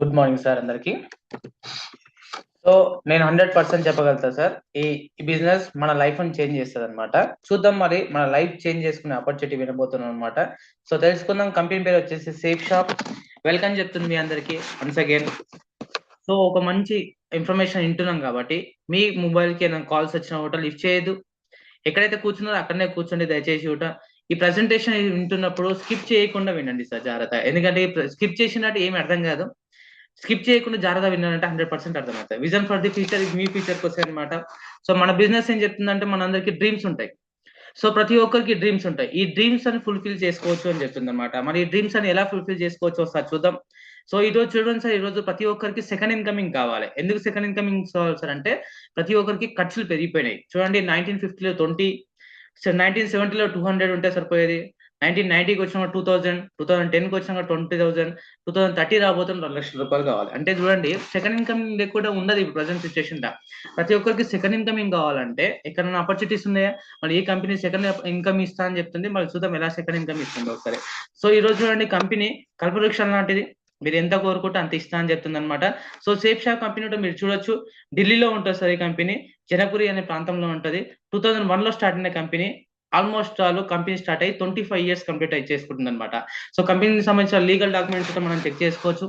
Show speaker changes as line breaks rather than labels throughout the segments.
Good morning sir అందరికి. So నేను 100% చెప్పగలుగుతా sir. ఈ బిజినెస్ మన లైఫ్ ని చేంజ్ చేస్తుంది అనమాట. చూద్దాం మరి మన లైఫ్ చేంజ్ చేసుకునే ఆపర్చునిటీ వినబోతున్నాం అనమాట. సో తెలుసుకుందాం. కంపెనీ పేరు వచ్చేసి సేఫ్ షాప్. వెల్కమ్ చెప్తుంది మీ అందరికి వన్స్ అగైన్. సో ఒక మంచి ఇన్ఫర్మేషన్ వింటున్నాం కాబట్టి మీ మొబైల్ కి ఏదైనా కాల్స్ వచ్చిన ఒకటి లిఫ్ట్ చేయదు. ఎక్కడైతే కూర్చున్నారో అక్కడనే కూర్చోండి దయచేసి ఒకట. ఈ ప్రెసెంటేషన్ వింటున్నప్పుడు స్కిప్ చేయకుండా వినండి సార్ జాగ్రత్త. ఎందుకంటే స్కిప్ చేసినట్టు ఏమి అర్థం కాదు. స్కిప్ చేయకుండా జాగ్రత్త విన్నానంటే 100% అర్థమవుతుంది. విజన్ ఫర్ ది ఫ్యూచర్ ఇది మీ ఫ్యూచర్ కోసం అనమాట. సో మన బిజినెస్ ఏం చెప్తుందంటే మన అందరికి డ్రీమ్స్ ఉంటాయి. సో ప్రతి ఒక్కరికి డ్రీమ్స్ ఉంటాయి. ఈ డ్రీమ్స్ అని ఫుల్ఫిల్ చేసుకోవచ్చు అని చెప్తుంది అనమాట. మరి ఈ డ్రీమ్స్ అని ఎలా ఫుల్ఫిల్ చేసుకోవచ్చు ఒకసారి చూద్దాం. సో ఈ రోజు చూడండి సార్, ఈ రోజు ప్రతి ఒక్కరికి సెకండ్ ఇన్కమింగ్ కావాలి. ఎందుకు సెకండ్ ఇన్కమింగ్ కావాలి సార్ అంటే ప్రతి ఒక్కరికి ఖర్చులు పెరిగిపోయినాయి. చూడండి 1950లో 20, 1970లో 200 ఉంటే సరిపోయేది. 1990కి వచ్చిన 2000, 2010కి వచ్చిన 20,000, 2030 రాబోతున్న 2 లక్షల రూపాయలు కావాలి. అంటే చూడండి సెకండ్ ఇన్కమింగ్ లేకుండా ఉండదు ఇప్పుడు ప్రజెంట్ సిచ్యువేషన్ లా. ప్రతి ఒక్కరికి సెకండ్ ఇన్కమింగ్ కావాలంటే ఎక్కడైనా ఆపర్చునిటీస్ ఉన్నాయా? మరి ఈ కంపెనీ సెకండ్ ఇన్కమ్ ఇస్తా అని చెప్తుంది. మరి చూద్దాం ఎలా సెకండ్ ఇన్కమ్ ఇస్తుంది ఒకసారి. సో ఈ రోజు చూడండి కంపెనీ కల్పవృక్షం లాంటిది. మీరు ఎంత కోరుకుంటే అంత ఇస్తా అని చెప్తుంది అనమాట. సో సేఫ్ షాప్ కంపెనీ మీరు చూడొచ్చు. ఢిల్లీలో ఉంటుంది సార్ ఈ కంపెనీ. జనపురి అనే ప్రాంతంలో ఉంటది. 2001లో స్టార్ట్ అయిన company. Almost all company start అయ్యి 25 ఇయర్స్ కంప్లీట్ అయి చేసుకుంటుంది అనమాట. సో కంపెనీకి సంబంధించిన లీగల్ డాక్యుమెంట్స్ మనం చెక్ చేసుకోవచ్చు.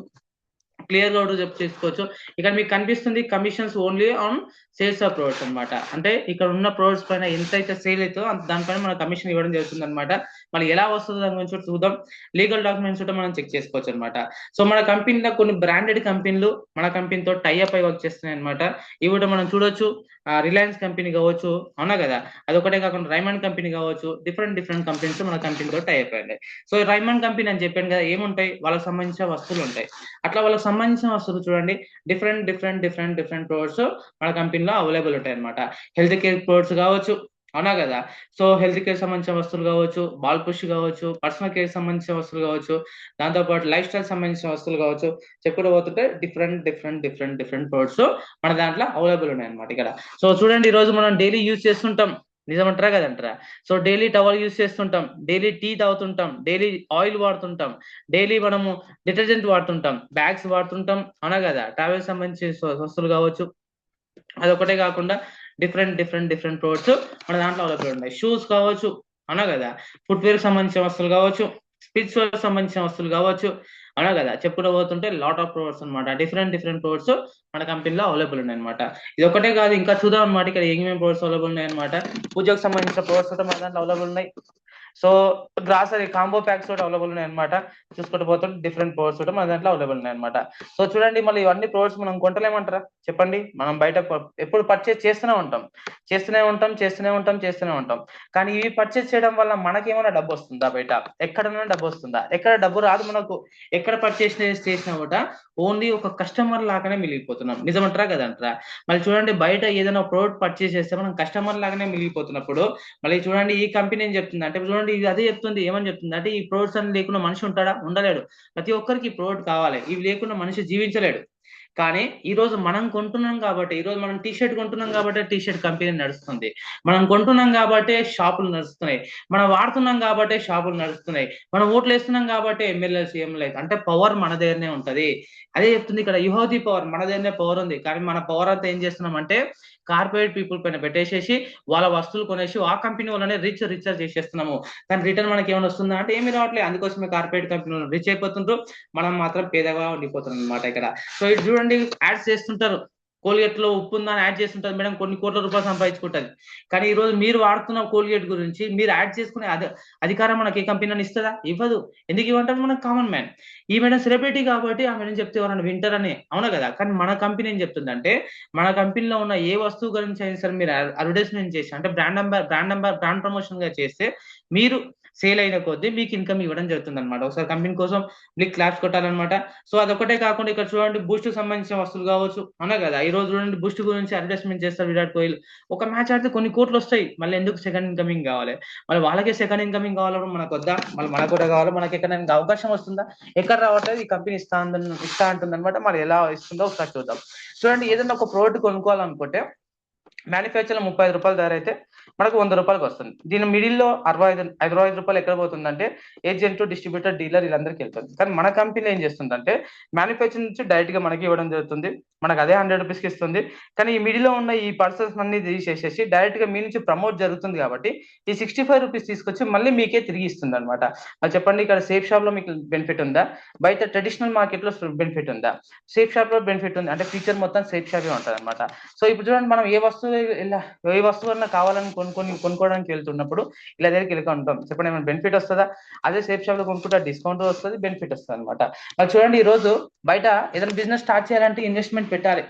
క్లియర్ గా చేసుకోవచ్చు. ఇక్కడ మీకు కనిపిస్తుంది commissions only on sales of products అనమాట. అంటే ఇక్కడ ఉన్న ప్రొడక్ట్స్ పైన ఎంతైతే సేల్ అవుతుందో దానిపైన మన కమిషన్ ఇవ్వడం జరుగుతుంది అనమాట. మళ్ళీ ఎలా వస్తుందో దాని గురించి చూద్దాం. లీగల్ డాక్యుమెంట్స్ కూడా మనం చెక్ చేసుకోవచ్చు అనమాట. సో మన కంపెనీలో కొన్ని బ్రాండెడ్ కంపెనీలు మన కంపెనీతో టైఅప్ అయి వర్క్ చేస్తున్నాయి అనమాట. ఇవి కూడా మనం చూడొచ్చు. రిలయన్స్ కంపెనీ కావచ్చు, అవునా కదా. అదొకటే కాకుండా రైమండ్ కంపెనీ కావచ్చు. డిఫరెంట్ కంపెనీస్ మన కంపెనీతో టైఅప్ అయ్యాయి. సో రైమండ్ కంపెనీ అని చెప్పాను కదా, ఏముంటాయి వాళ్ళకి సంబంధించిన వస్తువులు ఉంటాయి. అట్లా వాళ్ళకి సంబంధించిన వస్తువులు చూడండి డిఫరెంట్ ప్రొడక్ట్స్ మన కంపెనీలో అవైలబుల్ ఉంటాయి అనమాట. హెల్త్ కేర్ ప్రొడక్ట్స్ కావచ్చు, అవునా కదా. సో హెల్త్ కేర్ సంబంధించిన వస్తువులు కావచ్చు, బాల్ పుష్ కావచ్చు, పర్సనల్ కేర్ సంబంధించిన వస్తువులు కావచ్చు, దాంతో పాటు లైఫ్ స్టైల్ సంబంధించిన వస్తువులు కావచ్చు. చెప్పుకుంటూ పోతుంటే డిఫరెంట్ ప్రొడక్ట్స్ మన దాంట్లో అవైలబుల్ ఉన్నాయి అనమాట ఇక్కడ. సో చూడండి ఈ రోజు మనం డైలీ యూజ్ చేస్తుంటాం. నిజమంటారా కదంటారా? సో డైలీ టవల్ యూజ్ చేస్తుంటాం, డైలీ టీ తాగుతుంటాం, డైలీ ఆయిల్ వాడుతుంటాం, డైలీ మనము డిటర్జెంట్ వాడుతుంటాం, బ్యాగ్స్ వాడుతుంటాం, అవునా కదా. ట్రావెల్ సంబంధించిన వస్తువులు కావచ్చు. అదొకటే కాకుండా డిఫరెంట్ ప్రొడక్ట్స్ మన దాంట్లో అవైలబుల్ ఉన్నాయి. షూస్ కావచ్చు, అవునా కదా. ఫుట్వేర్ సంబంధించిన వస్తువులు కావచ్చు, స్పిరిచువల్ సంబంధించిన వస్తువులు కావచ్చు, అవునా కదా. చెప్పుకుంటూ పోతుంటే లాట్ ఆఫ్ ప్రొడక్ట్స్ అనమాట. డిఫరెంట్ ప్రొడక్ట్స్ మన కంపెనీలో అవైలబుల్ ఉన్నాయి అనమాట. ఇది ఒకటే కాదు, ఇంకా చూద్దాం అనమాట. ఇక్కడ ఏమేమి ప్రొడక్ట్స్ అవైలబుల్ ఉన్నాయి అనమాట. పూజకు సంబంధించిన ప్రొడక్ట్స్ కూడా మన దాంట్లో అవైలబుల్ ఉన్నాయి. సో గ్రాసరీ కాంబో ప్యాక్స్ కూడా అవైలబుల్ ఉన్నాయి అనమాట. చూసుకుంటూ పోతుంటే డిఫరెంట్ ప్రొడక్ట్స్ కూడా మన దాంట్లో అవైలబుల్ ఉన్నాయి అనమాట. సో చూడండి మళ్ళీ ఇవన్నీ ప్రొడక్ట్స్ మనం కొంటలేమంటారా చెప్పండి. మనం బయట ఎప్పుడు పర్చేస్ చేస్తూనే ఉంటాం. కానీ ఇవి పర్చేస్ చేయడం వల్ల మనకేమైనా డబ్బు వస్తుందా? బయట ఎక్కడైనా డబ్బు వస్తుందా? ఎక్కడ డబ్బు రాదు మనకు. ఎక్కడ పర్చేస్ చేసినా కూడా ఓన్లీ ఒక కస్టమర్ లాగానే మిగిలిపోతున్నాం. నిజమంటారా కదంటారా? మళ్ళీ చూడండి బయట ఏదైనా ప్రోడక్ట్ పర్చేస్ చేస్తే మనం కస్టమర్ లాగానే మిగిలిపోతున్నప్పుడు మళ్ళీ చూడండి ఈ కంపెనీ ఏం చెప్తుంది అంటే, చూడండి ఇది అదే చెప్తుంది. ఏమని చెప్తుంది అంటే, ఈ ప్రొడక్ట్స్ అని లేకుండా మనిషి ఉంటాడా? ఉండలేడు. ప్రతి ఒక్కరికి ప్రొడక్ట్ కావాలి. ఇవి లేకుండా మనిషి జీవించలేడు. కానీ ఈ రోజు మనం కొంటున్నాం కాబట్టి, ఈ రోజు మనం టీ షర్ట్ కొంటున్నాం కాబట్టి టీ షర్ట్ కంపెనీ నడుస్తుంది. మనం కొంటున్నాం కాబట్టి షాపులు నడుస్తున్నాయి. మనం వాడుతున్నాం కాబట్టి షాపులు నడుస్తున్నాయి. మనం ఓట్లు వేస్తున్నాం కాబట్టి ఎమ్మెల్యే సీఎంలు అంటే పవర్ మన దగ్గరనే ఉంటది. అదే చెప్తుంది ఇక్కడ. You have the power. మన దగ్గరనే పవర్ ఉంది. కానీ మన పవర్ అంతా ఏం చేస్తున్నాం అంటే కార్పొరేట్ పీపుల్ పైన పెట్టేసేసి వాళ్ళ వస్తువులు కొనేసి ఆ కంపెనీ వాళ్ళనే రిచర్ చేసేస్తున్నాము. కానీ రిటర్న్ మనకి ఏమైనా వస్తుందా అంటే ఏమి రావట్లేదు. అందుకోసమే కార్పొరేట్ కంపెనీలు రిచ్ అయిపోతుండ్రు, మనం మాత్రం పేదగా ఉండిపోతున్నాం అనమాట ఇక్కడ. సో ఇది చూడండి యాడ్స్ చేస్తుంటారు. కోల్గేట్ లో ఉప్పు ఉందని యాడ్ చేస్తుంటారు మేడం, కొన్ని కోట్ల రూపాయలు సంపాదించుకుంటది. కానీ ఈ రోజు మీరు వాడుతున్న కోల్గేట్ గురించి మీరు యాడ్ చేసుకునే అధికారం మనకి ఏ కంపెనీ అని ఇస్తుందా? ఇవ్వదు. ఎందుకు ఇవ్వంటారు? మనకు కామన్ మ్యాన్. ఈ మేడం సెలబ్రిటీ కాబట్టి ఆ మేడం చెప్తే ఎవరైనా వింటారని, అవునా కదా. కానీ మన కంపెనీ ఏం చెప్తుందంటే, మన కంపెనీలో ఉన్న ఏ వస్తువు గురించి అయినా సరే మీరు అడ్వర్టైజ్మెంట్ చేసి అంటే బ్రాండ్ ప్రమోషన్ గా చేస్తే మీరు సేల్ అయిన కొద్దీ మీకు ఇన్కమ్ ఇవ్వడం జరుగుతుంది అనమాట. ఒకసారి కంపెనీ కోసం మీకు క్లాప్స్ కొట్టాలన్నమాట. సో అదొకటే కాకుండా ఇక్కడ చూడండి బూస్ట్ సంబంధించిన వస్తువులు కావచ్చు, అవునా కదా. ఈ రోజు చూడండి బూస్ట్ గురించి అడ్వర్టైజ్మెంట్ చేస్తారు విరాట్ కోహ్లీ. ఒక మ్యాచ్ ఆడితే కొన్ని కోట్లు వస్తాయి. మళ్ళీ ఎందుకు సెకండ్ ఇన్కమింగ్ కావాలి? మళ్ళీ వాళ్ళకే సెకండ్ ఇన్కమింగ్ కావాలని మనకు వద్దా? మళ్ళీ మనకు కూడా కావాలి. మనకి ఎక్కడైనా అవకాశం వస్తుందా? ఎక్కడ రావట్లేదు. ఈ కంపెనీ ఇస్తా అంటుంది అనమాట. మరి ఎలా ఇస్తుందో ఒకసారి చూద్దాం. చూడండి ఏదైనా ఒక ప్రోడక్ట్ కొనుక్కోవాలనుకుంటే మ్యానుఫ్యాక్చర్ 35 రూపాయలు ధర అయితే మనకు 100 రూపాయలకు వస్తుంది. దీని మిడిల్లో 65 రూపాయలు ఎక్కడ పోతుందంటే ఏజెంట్, డిస్ట్రిబ్యూటర్, డీలర్ వీళ్ళందరికీ వెళ్తుంది. కానీ మన కంపెనీ ఏం చేస్తుందంటే మ్యానుఫ్యాక్చర్ నుంచి డైరెక్ట్ గా మనకి ఇవ్వడం జరుగుతుంది. మనకు అదే 100 రూపీస్కి ఇస్తుంది. కానీ ఈ మిడిల్లో ఉన్న ఈ పర్సన్స్ అన్ని తీసేసేసి డైరెక్ట్ గా మీ నుంచి ప్రమోట్ జరుగుతుంది కాబట్టి ఈ 65 రూపీస్ తీసుకొచ్చి మళ్ళీ మీకే తిరిగి ఇస్తుంది అనమాట. అది చెప్పండి, ఇక్కడ సేఫ్ షాప్ లో మీకు బెనిఫిట్ ఉందా? బయట ట్రెడిషనల్ మార్కెట్ లో బెనిఫిట్ ఉందా? సేఫ్ షాప్ లో బెనిఫిట్ ఉంది. అంటే ఫ్యూచర్ మొత్తం సేఫ్ షాప్ ఉంటుంది అనమాట. సో ఇప్పుడు చూడండి, మనం ఏ వస్తువు అన్నా కావాలని కొనుక్కోవడానికి వెళ్తున్నప్పుడు ఇలా దగ్గరికి వెళ్ళి ఉంటాం. చెప్పండి, ఏమైనా బెనిఫిట్ వస్తుందా? అదే సేఫ్ షాప్ లో కొనుక్కుంటే డిస్కౌంట్ వస్తుంది, బెనిఫిట్ వస్తుంది అనమాట. మరి చూడండి, ఈ రోజు బయట ఏదైనా బిజినెస్ స్టార్ట్ చేయాలంటే ఇన్వెస్ట్మెంట్ పెట్టాలి,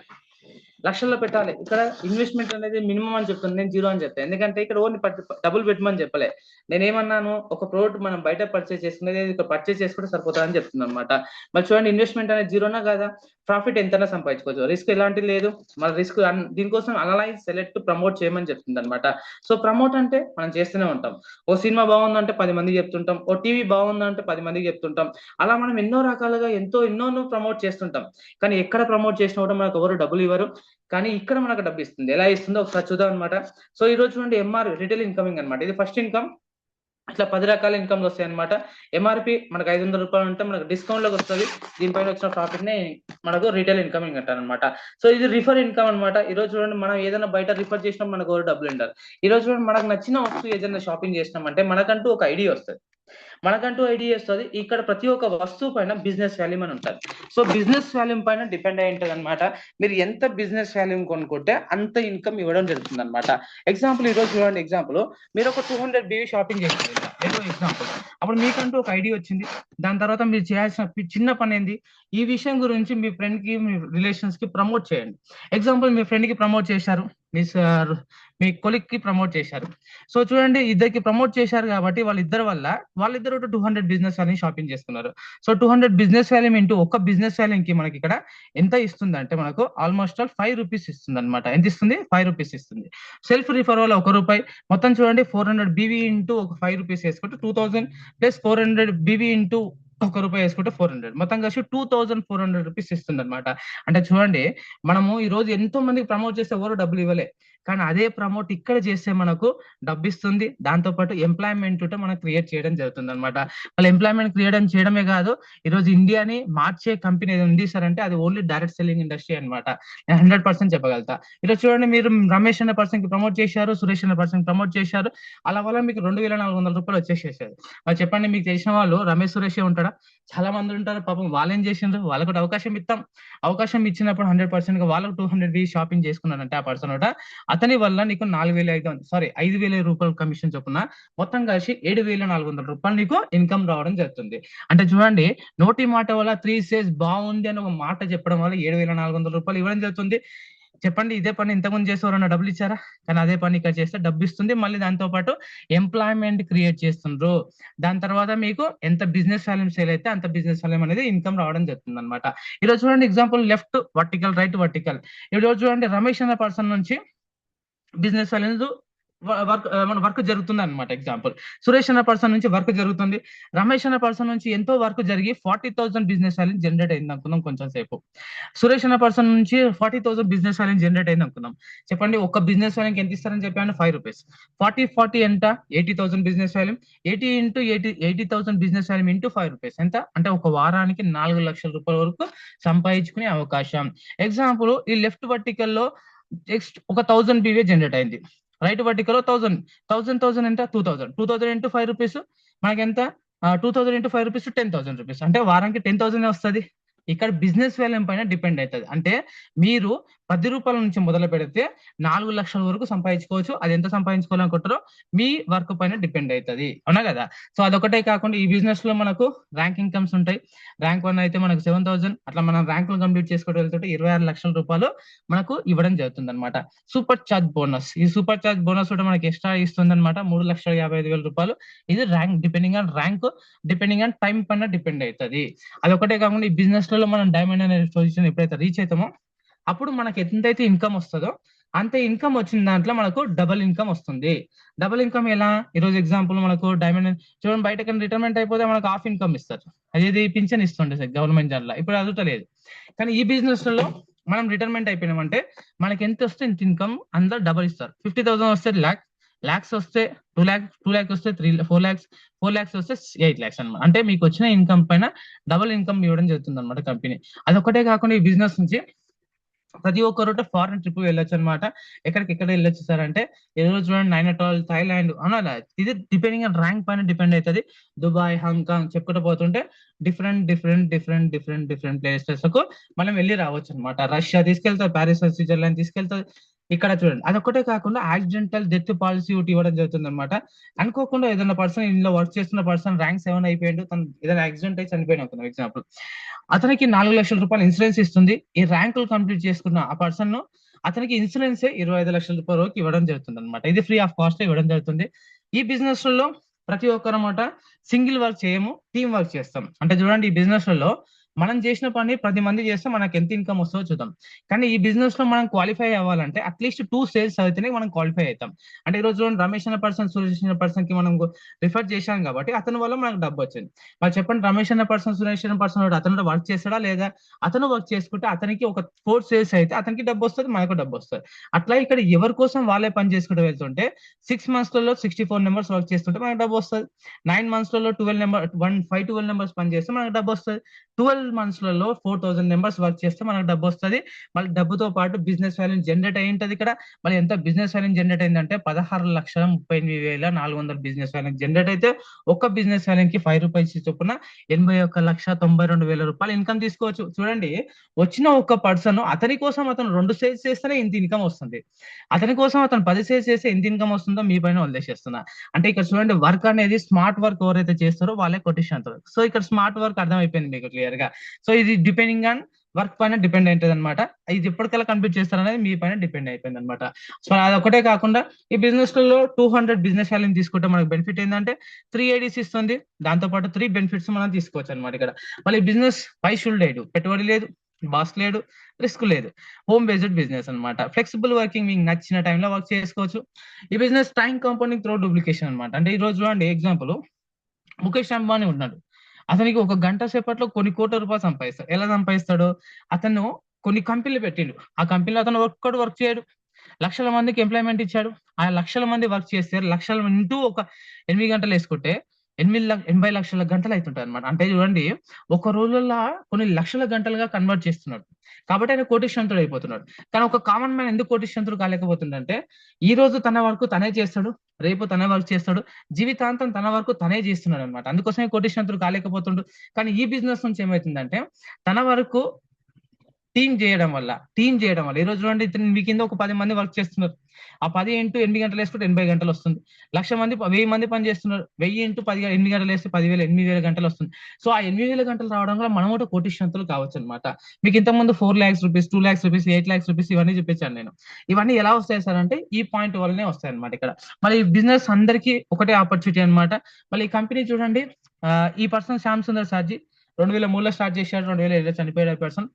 లక్షల్లో పెట్టాలి. ఇక్కడ ఇన్వెస్ట్మెంట్ అనేది మినిమం అని చెప్తాను, నేను 0 అని చెప్తాను. ఎందుకంటే ఇక్కడ ఓన్లీ డబ్బులు పెట్టమని చెప్పలే. నేనేమన్నాను, ఒక ప్రోడక్ట్ మనం బయట పర్చేస్ చేసుకునేది ఇక్కడ పర్చేస్ చేసుకుంటే సరిపోతుందని చెప్తున్నాను అనమాట. మరి చూడండి, ఇన్వెస్ట్మెంట్ అనేది 0నా కాదా? ప్రాఫిట్ ఎంతైనా సంపాదించుకోవచ్చు, రిస్క్ ఎలాంటి లేదు. మన రిస్క్ దీనికోసం అనలైజ్, సెలెక్ట్, ప్రమోట్ చేయమని చెప్తుంది అనమాట. సో ప్రమోట్ అంటే మనం చేస్తూనే ఉంటాం. ఓ సినిమా బాగుందంటే 10 మందికి చెప్తుంటాం, ఓ టీవీ బాగుందంటే 10 మందికి చెప్తుంటాం. అలా మనం ఎన్నో రకాలుగా ఎన్నో ప్రమోట్ చేస్తుంటాం. కానీ ఎక్కడ ప్రమోట్ చేసినా కూడా మనకు ఎవరు డబ్బులు ఇవ్వరు. కానీ ఇక్కడ మనకు డబ్బు ఇస్తుంది. ఎలా ఇస్తుందో ఒకసారి చూద్దాం అనమాట. సో ఈ రోజు చూడండి, ఎంఆర్ రిటైల్ ఇన్కమింగ్ అనమాట. ఇది ఫస్ట్ ఇన్కమ్. ఇట్లా 10 రకాల ఇన్కమ్లు వస్తాయి అనమాట. ఎంఆర్పి మనకు 500 రూపాయలు ఉంటే మనకు డిస్కౌంట్ లోకి వస్తుంది. దీనిపైన వచ్చిన ప్రాఫిట్ ని మనకు రిటైల్ ఇన్కమింగ్ అంటారు అనమాట. సో ఇది రిఫర్ ఇన్కమ్ అనమాట. ఈ రోజు చూడండి, మనం ఏదైనా బయట రిఫర్ చేసినా మనకు ఎవరు డబ్బులు ఉండాలి. ఈ రోజు చూడండి, మనకు నచ్చిన వస్తువు ఏదైనా షాపింగ్ చేసినామంటే మనకంటూ ఒక ఐడియా వస్తుంది. వస్తుంది. ఇక్కడ ప్రతి ఒక్క వస్తువు పైన బిజినెస్ వాల్యూమ్ అని ఉంటుంది. సో బిజినెస్ వాల్యూమ్ పైన డిపెండ్ అయి ఉంటుంది అనమాట. మీరు ఎంత బిజినెస్ వాల్యూమ్ కొనుక్కుంటే అంత ఇన్కమ్ ఇవ్వడం జరుగుతుంది అనమాట. ఎగ్జాంపుల్, ఈ రోజు చూడండి, ఎగ్జాంపుల్ మీరు ఒక 200 BV షాపింగ్ చేస్తారు ఏదో ఎగ్జాంపుల్. అప్పుడు మీకంటూ ఒక ఐడియా వచ్చింది. దాని తర్వాత మీరు చేయాల్సిన చిన్న పని ఏంది, ఈ విషయం గురించి మీ ఫ్రెండ్ కి, మీ రిలేషన్స్ కి ప్రమోట్ చేయండి. ఎగ్జాంపుల్, మీ ఫ్రెండ్ కి ప్రమోట్ చేశారు, మీ కొలిక్ కి ప్రమోట్ చేశారు. సో చూడండి, ఇద్దరికి ప్రమోట్ చేశారు కాబట్టి వాళ్ళిద్దరు 200 బిజినెస్ వాల్యూమ్ షాపింగ్ చేసుకున్నారు. సో 200 బిజినెస్ వాల్యూమ్ ఇంటూ ఒక్క బిజినెస్ వాల్యూమ్ కి మనకి ఇక్కడ ఎంత ఇస్తుంది అంటే మనకు ఆల్మోస్ట్ 5 రూపీస్ ఇస్తుంది అనమాట. ఎంత ఇస్తుంది? 5 రూపీస్ ఇస్తుంది. సెల్ఫ్ రిఫర్ వల్ల 1 రూపాయి. మొత్తం చూడండి, 400 BV ఇంటూ ఒక 5 రూపీస్ వేసుకుంటే 2000 ప్లస్ 400 BV ఇంటూ 1 రూపాయి వేసుకుంటే 400, మొత్తం కలిసి 2400 రూపీస్ ఇస్తుంది అనమాట. అంటే చూడండి, మనము ఈ రోజు ఎంతో మందికి ప్రమోట్ చేస్తే ఎవరు డబ్బులు ఇవ్వలే. కానీ అదే ప్రమోట్ ఇక్కడ చేస్తే మనకు డబ్బు ఇస్తుంది. దాంతో పాటు ఎంప్లాయ్మెంట్ మనం క్రియేట్ చేయడం జరుగుతుంది అనమాట. వాళ్ళు ఎంప్లాయ్మెంట్ క్రియేట్ చేయడమే కాదు, ఈ రోజు ఇండియాని మార్చే కంపెనీ ఏది ఉంది సార్ అంటే అది ఓన్లీ డైరెక్ట్ సెల్లింగ్ ఇండస్ట్రీ అనమాట. నేను 100% చెప్పగలుగుతా. ఈరోజు చూడండి, మీరు రమేష్ అనే పర్సన్ కి ప్రమోట్ చేశారు, సురేష్ అనే పర్సన్ కి ప్రమోట్ చేశారు. అలా వల్ల మీకు 2400 రూపాయలు వచ్చేసేసారు. మరి చెప్పండి, మీకు తెలిసిన వాళ్ళు రమేష్ సురేష్ ఉంటాడా? చాలా మంది ఉంటారు. పాపం వాళ్ళు ఏం చేసిండ్రు, వాళ్ళకు అవకాశం ఇస్తాం. అవకాశం ఇచ్చినప్పుడు 100% గా వాళ్ళకు 200 BV షాపింగ్ చేసుకున్నారంటే ఆ పర్సన్ అతని వల్ల నీకు 5,000 రూపాయలు కమిషన్ చొప్పున మొత్తం కలిసి 7,400 రూపాయలు నీకు ఇన్కమ్ రావడం జరుగుతుంది. అంటే చూడండి, నోటి మాట వల్ల 3 says బాగుంది అని ఒక మాట చెప్పడం వల్ల 7,400 రూపాయలు ఇవ్వడం జరుగుతుంది. చెప్పండి, ఇదే పని ఇంతకుముందు చేసేవారన్నా డబ్బులు ఇచ్చారా? కానీ అదే పని ఇక్కడ చేస్తే డబ్బు ఇస్తుంది. మళ్ళీ దాంతో పాటు ఎంప్లాయ్మెంట్ క్రియేట్ చేస్తుండ్రు. దాని తర్వాత మీకు ఎంత బిజినెస్ వాల్యూమ్ సేల్ అయితే అంత బిజినెస్ వాల్యూమ్ అనేది ఇన్కమ్ రావడం జరుగుతుంది అనమాట. ఈరోజు చూడండి, example left vertical, right vertical. ఈరోజు చూడండి, రమేష్ అనే పర్సన్ నుంచి బిజినెస్ వాల్యూమ్ మన వర్క్ జరుగుతుంది అనమాట. ఎగ్జాంపుల్, సురేష్ అనే పర్సన్ నుంచి వర్క్ జరుగుతుంది. రమేష్ అనే పర్సన్ నుంచి ఎంతో వర్క్ జరిగి 40,000 బిజినెస్ వాల్యూమ్ జనరేట్ అయింది అనుకుందాం కొంచెం సేపు. సురేష్ అనే పర్సన్ నుంచి 40,000 బిజినెస్ వాల్యూమ్ జనరేట్ అయింది అనుకుందాం. చెప్పండి, ఒక బిజినెస్ వాల్యూమ్ ఎంత ఇస్తారని చెప్పాను? 5 రూపీస్. 40 ఎంత? 80,000 business volume. 80 into 80,000 business volume into 5 rupees ఎంత అంటే ఒక వారానికి 4 లక్షల రూపాయల వరకు సంపాదించుకునే అవకాశం. ఎగ్జాంపుల్, ఈ లెఫ్ట్ వర్టికల్ లో నెక్స్ట్ ఒక 1000 BV జనరేట్ అయింది. రైట్ వర్టికల్ 1000 ఎంత? 2000 ఇంటూ 5 రూపీస్ మనకి ఎంత? 2000 ఇంటూ 5 రూపీస్ 10,000 రూపీస్. అంటే వారానికి 10,000 వస్తుంది. ఇక్కడ బిజినెస్ వాల్యూమ్ పైన డిపెండ్ అవుతుంది. అంటే మీరు 10 రూపాయల నుంచి మొదలు పెడితే 4 లక్షల వరకు సంపాదించుకోవచ్చు. అది ఎంత సంపాదించుకోవాలనుకుంటారో మీ వర్క్ పైన డిపెండ్ అవుతుంది, అవునా కదా? సో అదొకటే కాకుండా ఈ బిజినెస్ లో మనకు ర్యాంక్ ఇన్కమ్స్ ఉంటాయి. ర్యాంక్ 1 అయితే మనకు 7,000. అట్లా మనం ర్యాంకులు కంప్లీట్ చేసుకోవడం వెళ్తుంటే 26 లక్షల రూపాయలు మనకు ఇవ్వడం జరుగుతుంది అనమాట. సూపర్ చార్జ్ బోనస్, ఈ సూపర్ చార్జ్ బోనస్ కూడా మనకి ఎక్స్ట్రా ఇస్తుంది అనమాట. 3,55,000 రూపాయలు. ఇది rank depending on rank, depending on time పైన డిపెండ్ అవుతుంది. అదొకటే కాకుండా ఈ బిజినెస్ లో మనం డైమండ్ అనే పొజిషన్ ఎప్పుడైతే రీచ్ అవుతామో అప్పుడు మనకి ఎంతైతే ఇన్కమ్ వస్తుందో అంతే ఇన్కమ్ వచ్చిన దాంట్లో మనకు డబుల్ ఇన్కమ్ వస్తుంది. డబుల్ ఇన్కమ్ ఎలా? ఈరోజు ఎగ్జాంపుల్, మనకు డైమండ్ చూడండి, బయట రిటైర్మెంట్ అయిపోతే మనకు హాఫ్ ఇన్కమ్ ఇస్తారు. అదేది పింఛన్ ఇస్తుండే సార్ గవర్నమెంట్ జాబ్లో, ఇప్పుడు అదుటలేదు. కానీ ఈ బిజినెస్ లలో మనం రిటైర్మెంట్ అయిపోయినామంటే మనకి ఎంత వస్తే ఇంత ఇన్కమ్ అందరు డబల్ ఇస్తారు. 50,000 వస్తే లాక్స్ వస్తే 2 lakhs వస్తే 4 lakhs, 4 lakhs వస్తే 8 lakhs అనమాట. అంటే మీకు వచ్చిన ఇన్కమ్ పైన డబుల్ ఇన్కమ్ ఇవ్వడం జరుగుతుంది అనమాట కంపెనీ. అదొకటే కాకుండా ఈ బిజినెస్ నుంచి ప్రతి ఒక్కరు ఫారెన్ ట్రిప్ వెళ్ళొచ్చు అనమాట. ఎక్కడ వెళ్ళొచ్చు సార్ అంటే, ఏదో చూడండి నైనిటాల్, థాయిలాండ్ అలా ఇది డిపెండింగ్ ఆన్ ర్యాంక్ పైన డిపెండ్ అవుతుంది. దుబాయ్, హాంకాంగ్ చెప్పుకుంటూ పోతుంటే డిఫరెంట్ ప్లేసెస్ కు మనం వెళ్ళి రావచ్చు అనమాట. రష్యా తీసుకెళ్తారు, ప్యారిస్, స్విట్జర్లాండ్ తీసుకెళ్తారు. ఇక్కడ చూడండి అదొక్కటే కాకుండా యాక్సిడెంటల్ డెత్ పాలసీ ఒకటి ఇవ్వడం జరుగుతుంది అనమాట. అనుకోకుండా ఏదైనా పర్సన్ ఇందులో వర్క్ చేస్తున్న పర్సన్ ర్యాంక్ 7 అయిపోయాడు, తను ఏదైనా యాక్సిడెంట్ అయి చనిపోయిన అనుకున్నాం ఎగ్జాంపుల్, అతనికి 4 లక్షల రూపాయలు ఇన్సూరెన్స్ ఇస్తుంది. ఈ ర్యాంకులు కంప్లీట్ చేసుకున్న ఆ పర్సన్ ను అతనికి ఇన్సూరెన్స్ 25 లక్షల రూపాయల వరకు ఇవ్వడం జరుగుతుంది అనమాట. ఇది ఫ్రీ ఆఫ్ కాస్ట్ ఇవ్వడం జరుగుతుంది. ఈ బిజినెస్ లో ప్రతి ఒక్కరు అన్నమాట సింగిల్ వర్క్ చేయము, టీం వర్క్ చేస్తాం. అంటే చూడండి, ఈ బిజినెస్ లలో మనం చేసిన పని 10 మంది చేస్తే మనకి ఎంత ఇన్కమ్ వస్తుందో చూద్దాం. కానీ ఈ బిజినెస్ లో మనం క్వాలిఫై అవ్వాలంటే అట్లీస్ట్ 2 సేల్స్ అయితేనే మనం క్వాలిఫై అవుతాం. అంటే ఈ రోజు చూడండి, రమేష్ అనే పర్సన్, సురేష్ అనే పర్సన్ కి మనం రిఫర్ చేశాం కాబట్టి అతని వల్ల మనకు డబ్బు వచ్చింది. మరి చెప్పండి, రమేష్ అనే పర్సన్, సురేష్ అనే పర్సన్ అతను వర్క్ చేస్తాడా లేదా? అతను వర్క్ చేసుకుంటే అతనికి ఒక 4 సేల్స్ అయితే అతనికి డబ్బు వస్తుంది, మనకు డబ్బు వస్తుంది. అట్లా ఇక్కడ ఎవరి కోసం వాళ్ళే పని చేసుకుంటూ వెళ్తుంటే 6 months లలో 64 నెంబర్స్ వర్క్ చేస్తుంటే మనకు డబ్బు వస్తుంది. 9 months లలో 12 నెంబర్స్ పని చేస్తే మనకు డబ్బు వస్తుంది. 12 months లలో 4,000 నెంబర్స్ వర్క్ చేస్తే మనకు డబ్బు వస్తుంది. మళ్ళీ డబ్బుతో పాటు బిజినెస్ వాల్యూ జనరేట్ అయి ఉంటది ఇక్కడ. మళ్ళీ ఎంత బిజినెస్ వాల్యూ జనరేట్ అయిందంటే 16,38,400 బిజినెస్ వాల్యూ జనరేట్ అయితే ఒక్క బిజినెస్ వాల్యూకి ₹5 చొప్పున 81,92,000 రూపాయలు ఇన్కమ్ తీసుకోవచ్చు. చూడండి, వచ్చిన ఒక్క పర్సన్ అతని కోసం అతను 2 సేల్స్ చేస్తేనే ఇంత ఇన్కమ్ వస్తుంది. అతని కోసం అతను 10 సేల్స్ చేస్తే ఎంత ఇన్కమ్ వస్తుందో మీ పైన వదిలేసేస్తున్నా. అంటే ఇక్కడ చూడండి, వర్క్ అనేది స్మార్ట్ వర్క్ ఎవరైతే చేస్తారో వాళ్ళే కొట్టించారు. సో ఇక్కడ స్మార్ట్ వర్క్ అర్థమైపోయింది మీకు క్లియర్ గా. సో ఇది డిపెండింగ్ ఆన్ వర్క్ పైన డిపెండ్ అవుతుంది అనమాట. ఇది ఎప్పటికల్లా కంప్లీట్ చేస్తారనేది మీ పైన డిపెండ్ అయిపోయింది అనమాట. సో అదొకటే కాకుండా ఈ బిజినెస్ లలో 200 బిజినెస్ వాల్యూని తీసుకుంటే మనకు బెనిఫిట్ ఏంటంటే 3 ఐడీస్ ఇస్తుంది. దాంతో పాటు 3 బెనిఫిట్స్ మనం తీసుకోవచ్చు అనమాట ఇక్కడ. మళ్ళీ బిజినెస్ పై షుల్డ్ లేదు, పెట్టుబడి లేదు, బాస్ లేడు, రిస్క్ లేదు, హోమ్ బేస్డ్ బిజినెస్ అనమాట. ఫ్లెక్సిబుల్ వర్కింగ్, మీకు నచ్చిన టైంలో వర్క్ చేసుకోవచ్చు. ఈ business time compounding through duplication అనమాట. అంటే ఈ రోజు చూడండి ఎగ్జాంపుల్, ముఖేష్ అంబానీ ఉన్నాడు. అతనికి ఒక గంట సేపట్లో కొన్ని కోట్ల రూపాయలు సంపాదిస్తాడు. ఎలా సంపాదిస్తాడు? అతను కొన్ని కంపెనీలు పెట్టిండు. ఆ కంపెనీలో అతను ఒక్కడు వర్క్ చేయడు, లక్షల మందికి ఎంప్లాయ్మెంట్ ఇచ్చాడు. ఆ లక్షల మంది వర్క్ చేస్తే లక్షల ఇంటూ ఒక 8 గంటలు వేసుకుంటే 80 లక్షల గంటలు అవుతుంటాయి అనమాట. అంటే చూడండి, ఒక రోజుల్లో కొన్ని లక్షల గంటలుగా కన్వర్ట్ చేస్తున్నాడు. కాబట్టి ఆయన కోటీశ్వరుడు అయిపోతున్నాడు. కానీ ఒక కామన్ మ్యాన్ ఎందుకు కోటీశ్వరుడు కాలేకపోతుందంటే, ఈ రోజు తన వరకు తనే చేస్తాడు, రేపు తనే వర్క్ చేస్తాడు, జీవితాంతం తన వరకు తనే చేస్తున్నాడు అనమాట. అందుకోసమే కోటీశ్వరుడు కాలేకపోతుండు. కానీ ఈ బిజినెస్ నుంచి ఏమైతుందంటే, తన వరకు టీం చేయడం వల్ల ఈ రోజు చూడండి, మీ కింద ఒక 10 మంది వర్క్ చేస్తున్నారు. ఆ 10 ఇంటూ 8 గంటలు వేసుకుంటే 80 గంటలు వస్తుంది. 1,00,000 మంది పని చేస్తున్నారు. 1000 ఇంటూ 8 గంటలు వేస్తే 10,000, 8,000 గంటలు వస్తుంది. సో ఆ 8,000 గంటలు రావడం వల్ల మనం కూడా కోటీశ్వరులు కావచ్చు అనమాట. మీకు ఇంతకుముందు 4 lakhs rupees, 2 lakhs rupees, 8 lakhs rupees ఇవన్నీ చూపించాను నేను. ఇవన్నీ ఎలా వస్తాయి సార్ అంటే, ఈ పాయింట్ వల్లనే వస్తాయి అనమాట ఇక్కడ. మళ్ళీ బిజినెస్ అందరికీ ఒకటే ఆపర్చునిటీ అనమాట. మళ్ళీ ఈ కంపెనీ చూడండి, ఈ పర్సన్ శ్యామ్ సుందర్ సార్జీ 2003లో స్టార్ట్ చేశాడు, 2007లో చనిపోయాడు ఆ పర్సన్.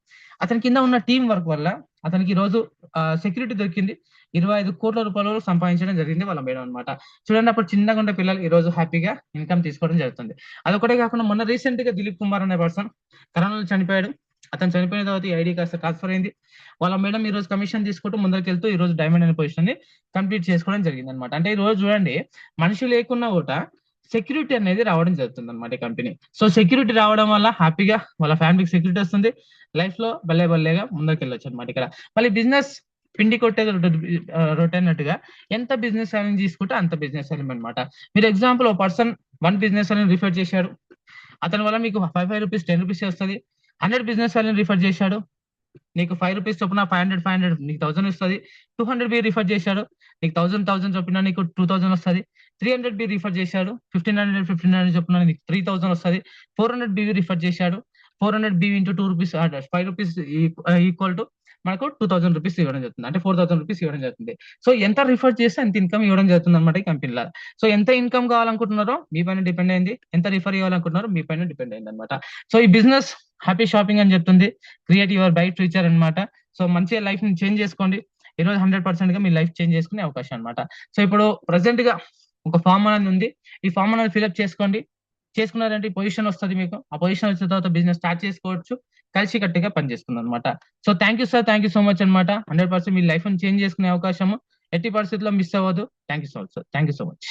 అతని కింద ఉన్న టీం వర్క్ వల్ల అతనికి ఈ రోజు సెక్యూరిటీ దొరికింది. 25 కోట్ల రూపాయలు సంపాదించడం జరిగింది వాళ్ళ మేడం అనమాట. చూడండి, అప్పుడు చిన్నగా ఉండే పిల్లలు ఈ రోజు హ్యాపీగా ఇన్కమ్ తీసుకోవడం జరుగుతుంది. అదొకటే కాకుండా మొన్న రీసెంట్ గా దిలీప్ కుమార్ అనే పర్సన్ కరోనాలో చనిపోయాడు. అతను చనిపోయిన తర్వాత ఈ ఐడి కాస్త ట్రాన్స్ఫర్ అయింది. వాళ్ళ మేడం ఈ రోజు కమిషన్ తీసుకుంటూ ముందరికి వెళ్తూ ఈ రోజు డైమండ్ అనే పొజిషన్ ని కంప్లీట్ చేసుకోవడం జరిగింది అనమాట. అంటే ఈ రోజు చూడండి, మనిషి లేకున్నా కూడా సెక్యూరిటీ అనేది రావడం జరుగుతుంది అనమాట ఈ కంపెనీ. సో సెక్యూరిటీ రావడం వల్ల హ్యాపీగా వాళ్ళ ఫ్యామిలీకి సెక్యూరిటీ వస్తుంది. లైఫ్ లో బల్లేగా ముందరికి వెళ్ళొచ్చు అనమాట ఇక్కడ. మళ్ళీ బిజినెస్ పిండి కొట్టేది రొట్టెన్నట్టుగా ఎంత బిజినెస్ వాల్యూ తీసుకుంటే అంత బిజినెస్ వాల్యూ అనమాట. మీరు ఎగ్జాంపుల్, ఒక పర్సన్ 1 బిజినెస్ వాల్యూ రిఫర్ చేశాడు, అతని వల్ల మీకు 5 రూపీస్, 10 రూపీస్ వస్తుంది. 100 బిజినెస్ వాల్యూ రిఫర్ చేశాడు, నీకు ₹5 చొప్పున 500 నీకు 1000 వస్తుంది. 200 బి రిఫర్ చేశాడు, నీకు 1000 చొప్పున నీకు 2000 వస్తుంది. 300 బి రిఫర్ చేశాడు, 1500 చొప్పున నీకు 3000 వస్తుంది. 400 బి రిఫర్ చేశాడు, 400 బి ఇంటూ ₹2, ₹5 ఈక్వల్ టు మనకు 2000 రూపీస్ ఇవ్వడం జరుగుతుంది. అంటే 4000 రూపీస్ ఇవ్వడం జరుగుతుంది. సో ఎంత రిఫర్ చేస్తే అంత ఇన్కమ్ ఇవ్వడం జరుగుతుంది అనమాట ఈ కంపెనీలో. సో ఎంత ఇన్కమ్ కావాలనుకుంటున్నారో మీ పైన డిపెండ్ అయింది, ఎంత రిఫర్ ఇవ్వాలనుకుంటున్నారో మీ పైన డిపెండ్ అయింది అనమాట. సో ఈ బిజినెస్ హ్యాపీ షాపింగ్ అని చెప్తుంది, క్రియేట్ యువర్ బ్రైట్ ఫ్యూచర్ అనమాట. సో మంచిగా లైఫ్ ని చేంజ్ చేసుకోండి. ఈ రోజు 100% గా మీ లైఫ్ చేంజ్ చేసుకునే అవకాశం అనమాట. సో ఇప్పుడు ప్రెసెంట్ గా ఒక ఫామ్ అనేది ఉంది, ఈ ఫామ్ అనేది ఫిల్అప్ చేసుకోండి. చేసుకున్నారంటే పొజిషన్ వస్తుంది మీకు. ఆ పొజిషన్ వచ్చిన తర్వాత బిజినెస్ స్టార్ట్ చేసుకోవచ్చు. కలిసికట్టుగా పనిచేస్తుంది అనమాట. So thank you sir, thank you so much అనమాట. 100% మీ లైఫ్ చేంజ్ చేసుకునే అవకాశం ఎట్టి పరిస్థితుల్లో మిస్ అవ్వదు. Thank you so much sir, thank you so much.